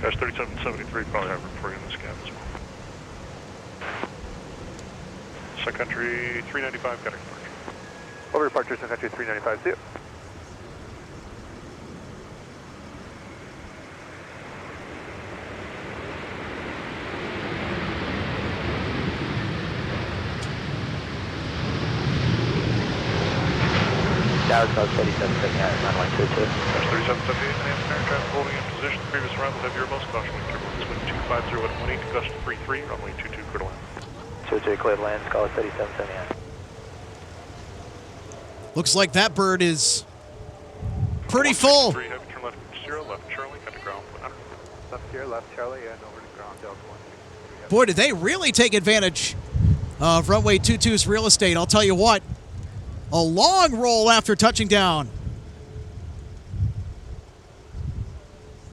Dash 3773, probably have room for you in this cab as well. Sun Country 395, got a departure. Over departure, Sun Country 395, see you. Dallas South 3778, runway 22. Dash 3778, and aircraft holding in position. Previous arrival, have your most caution with turbulence. Wind 250 at 18, gust 33, runway 22, clear to land. 22, clear to land, Scholar 3778. Looks like that bird is pretty full. 3 heavy, turn left, Sierra, left Charlie, got to ground, 100. Left Sierra, left Charlie, and over to ground, Delta 1. Boy, did they really take advantage of runway 22's real estate. I'll tell you what, a long roll after touching down.